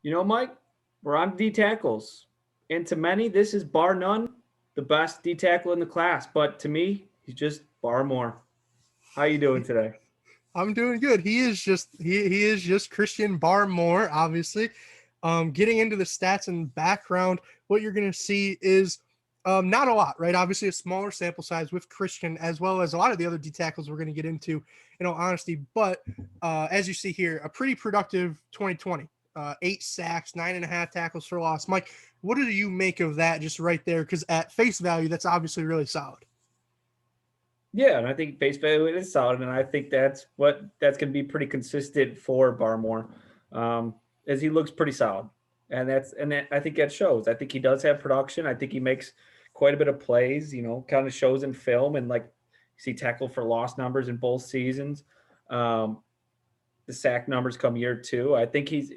Mike, we're on D tackles. And to many, this is bar none the best D tackle in the class. But to me, he's just bar more. How you doing today? I'm doing good. He is just Christian Barmore, obviously. Getting into the stats and background, what you're going to see is not a lot, right? Obviously, a smaller sample size with Christian, as well as a lot of the other D tackles we're going to get into, in all honesty. But as you see here, a pretty productive 2020. 8 sacks, 9.5 tackles for loss. Mike, what do you make of that just right there? Because at face value, that's obviously really solid. Yeah, and I think face value it is solid, and I think that's going to be pretty consistent for Barmore, um, as he looks pretty solid, I think that shows. I think he does have production. I think he makes quite a bit of plays. Kind of shows in film, and like you see tackle for loss numbers in both seasons. Um, the sack numbers come year two. I think he's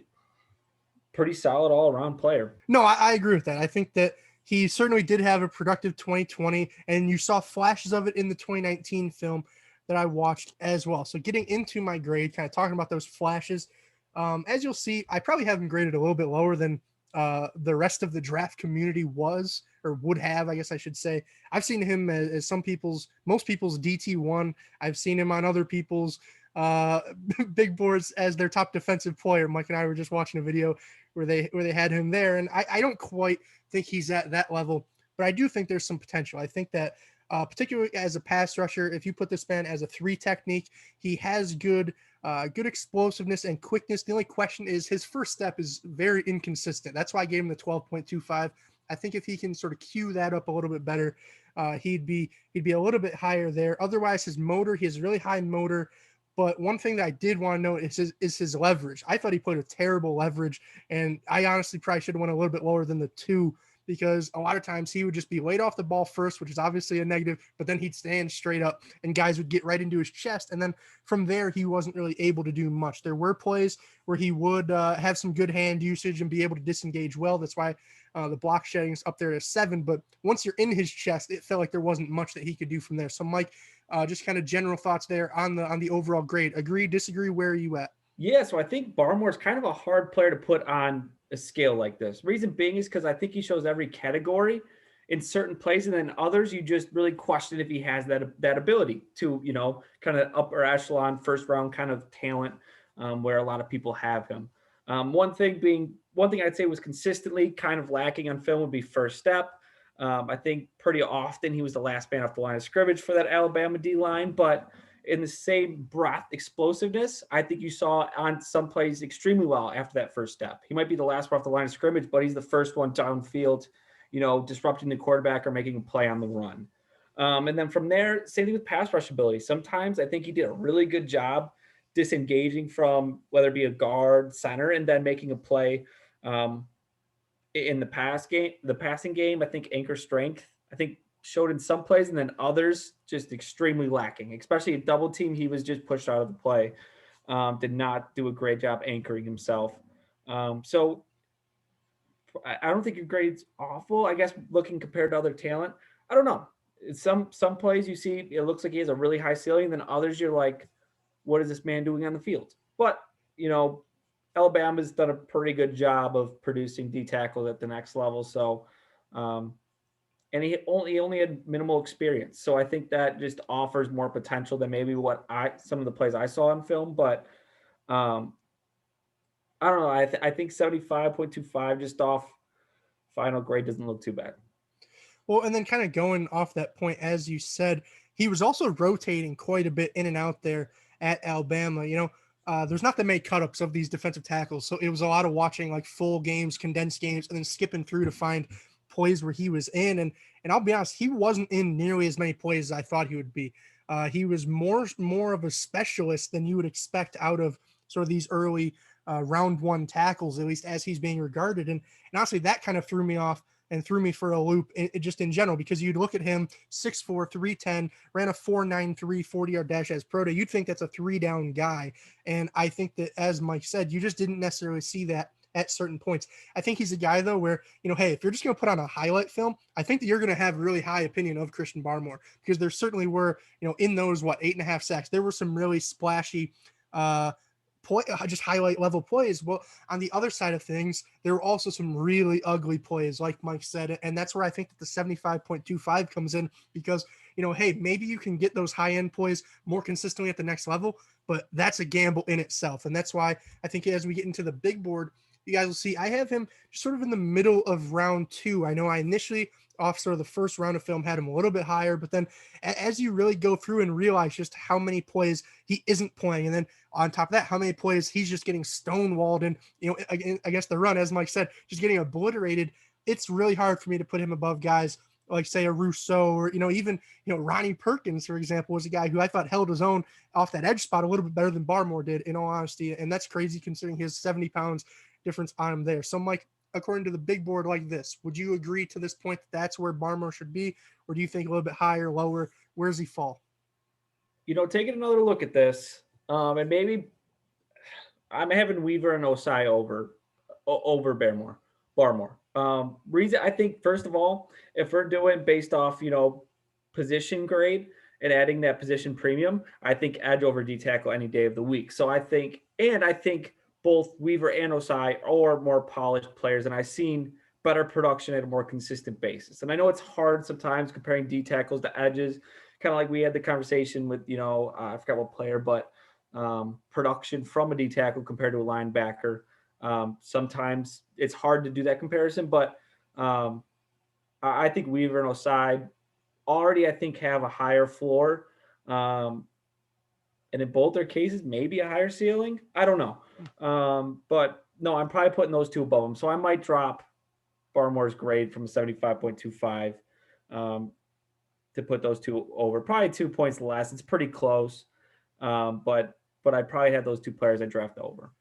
pretty solid all around player. No, I agree with that. I think that he certainly did have a productive 2020, and you saw flashes of it in the 2019 film that I watched as well. So, getting into my grade, kind of talking about those flashes, as you'll see, I probably have him graded a little bit lower than the rest of the draft community was or would have, I guess I should say. I've seen him as most people's DT1. I've seen him on other people's uh, big boards as their top defensive player. Mike and I were just watching a video where they had him there, and I don't quite think he's at that level, but I do think there's some potential. I think that particularly as a pass rusher, if you put this man as a three technique, he has good explosiveness and quickness. The only question is his first step is very inconsistent. That's why I gave him the 12.25. I think if he can sort of cue that up a little bit better, he'd be a little bit higher there. Otherwise, his motor, he has really high motor. But one thing that I did want to note is his leverage. I thought he played a terrible leverage, and I honestly probably should have went a little bit lower than the 2 because a lot of times he would just be laid off the ball first, which is obviously a negative, but then he'd stand straight up and guys would get right into his chest. And then from there, he wasn't really able to do much. There were plays where he would have some good hand usage and be able to disengage well. That's why the block shedding is up there at 7. But once you're in his chest, it felt like there wasn't much that he could do from there. So, Mike, just kind of general thoughts there on the overall grade. Agree, disagree? Where are you at? Yeah, so I think Barmore is kind of a hard player to put on a scale like this. Reason being is because I think he shows every category in certain plays, and then others you just really question if he has that ability to kind of upper echelon first round kind of talent, where a lot of people have him. One thing I'd say was consistently kind of lacking on film would be first step. I think pretty often he was the last man off the line of scrimmage for that Alabama D line, but in the same breath, explosiveness, I think you saw on some plays extremely well after that first step. He might be the last one off the line of scrimmage, but he's the first one downfield, disrupting the quarterback or making a play on the run. And then from there, same thing with pass rush ability. Sometimes I think he did a really good job disengaging from whether it be a guard, center, and then making a play. Um, in the passing game, I think anchor strength, I think showed in some plays, and then others just extremely lacking. Especially a double team, he was just pushed out of the play. Did not do a great job anchoring himself. So I don't think your grade's awful. I guess looking compared to other talent, I don't know. Some plays you see, it looks like he has a really high ceiling. Then others, you're like, what is this man doing on the field? But you know, Alabama's done a pretty good job of producing D tackle at the next level. So, um, and he only had minimal experience. So I think that just offers more potential than maybe what I some of the plays I saw in film. But um, I don't know. I think 75.25 just off final grade doesn't look too bad. Well, and then kind of going off that point, as you said, he was also rotating quite a bit in and out there at Alabama. There's not that many cut-ups of these defensive tackles, so it was a lot of watching like full games, condensed games, and then skipping through to find plays where he was in. And I'll be honest, he wasn't in nearly as many plays as I thought he would be. He was more of a specialist than you would expect out of sort of these early round one tackles, at least as he's being regarded. And honestly, that kind of threw me off and threw me for a loop just in general, because you'd look at him 6'4", 310, ran a 4.93 40-yard dash as pro day. You'd think that's a 3-down guy. And I think that, as Mike said, you just didn't necessarily see that at certain points. I think he's a guy, though, where, hey, if you're just going to put on a highlight film, I think that you're going to have a really high opinion of Christian Barmore, because there certainly were, in those, 8.5 sacks, there were some really splashy just highlight level plays. Well, on the other side of things, there were also some really ugly plays, like Mike said, and that's where I think that the 75.25 comes in because, hey, maybe you can get those high end plays more consistently at the next level, but that's a gamble in itself. And that's why I think as we get into the big board, you guys will see I have him sort of in the middle of round 2. I know I initially off sort of the first round of film had him a little bit higher, but then as you really go through and realize just how many plays he isn't playing, and then on top of that, how many plays he's just getting stonewalled and, against the run, as Mike said, just getting obliterated, it's really hard for me to put him above guys like, say, a Rousseau or, even, Ronnie Perkins, for example, was a guy who I thought held his own off that edge spot a little bit better than Barmore did, in all honesty. And that's crazy considering his 70 pounds difference on him there. So, Mike, according to the big board like this, would you agree to this point that that's where Barmore should be? Or do you think a little bit higher, lower? Where does he fall? Taking another look at this, and maybe I'm having Weaver and Osai over Barmore. Reason I think first of all, if we're doing based off position grade and adding that position premium, I think edge over D tackle any day of the week. So I think both Weaver and Osai are more polished players, and I've seen better production at a more consistent basis. And I know it's hard sometimes comparing D tackles to edges, kind of like we had the conversation with I forgot what player, but production from a D tackle compared to a linebacker. Sometimes it's hard to do that comparison, but I think Weaver and Osai already, I think, have a higher floor. And in both their cases, maybe a higher ceiling. I don't know. But no, I'm probably putting those two above them. So I might drop Barmore's grade from 75.25 to put those two over. Probably 2 points less. It's pretty close. But I'd probably have those two players I draft over.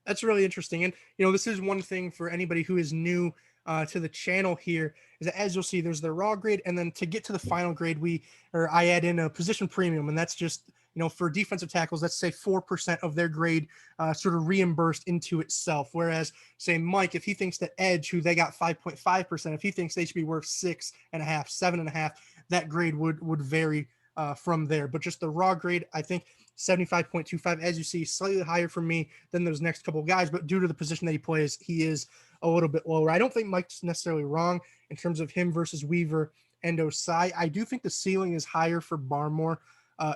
That's really interesting. And, this is one thing for anybody who is new to the channel here, is that as you'll see, there's the raw grade. And then to get to the final grade, I add in a position premium. And that's just, for defensive tackles, let's say 4% of their grade sort of reimbursed into itself. Whereas, say, Mike, if he thinks that edge, who they got 5.5%, if he thinks they should be worth 6.5, 7.5, that grade would vary from there. But just the raw grade, I think 75.25, as you see, slightly higher for me than those next couple of guys. But due to the position that he plays, he is a little bit lower. I don't think Mike's necessarily wrong in terms of him versus Weaver and Osai. I do think the ceiling is higher for Barmore,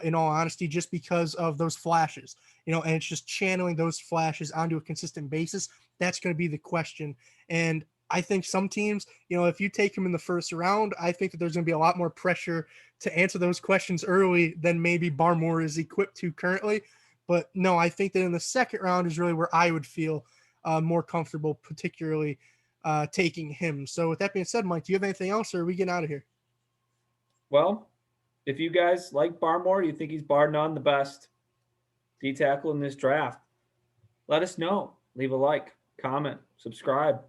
in all honesty, just because of those flashes, and it's just channeling those flashes onto a consistent basis. That's going to be the question. And I think some teams, if you take him in the first round, I think that there's going to be a lot more pressure to answer those questions early than maybe Barmore is equipped to currently. But no, I think that in the second round is really where I would feel more comfortable, particularly taking him. So with that being said, Mike, do you have anything else, or are we getting out of here? Well, if you guys like Barmore, you think he's bar none the best D tackle in this draft, let us know. Leave a like, comment, subscribe.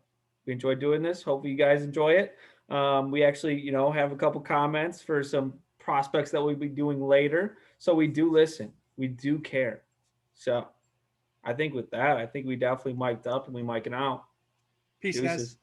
We enjoy doing this. Hopefully you guys enjoy it. We actually, have a couple comments for some prospects that we'll be doing later. So we do listen. We do care. So I think with that, we definitely mic'd up and we micing out. Peace, guys.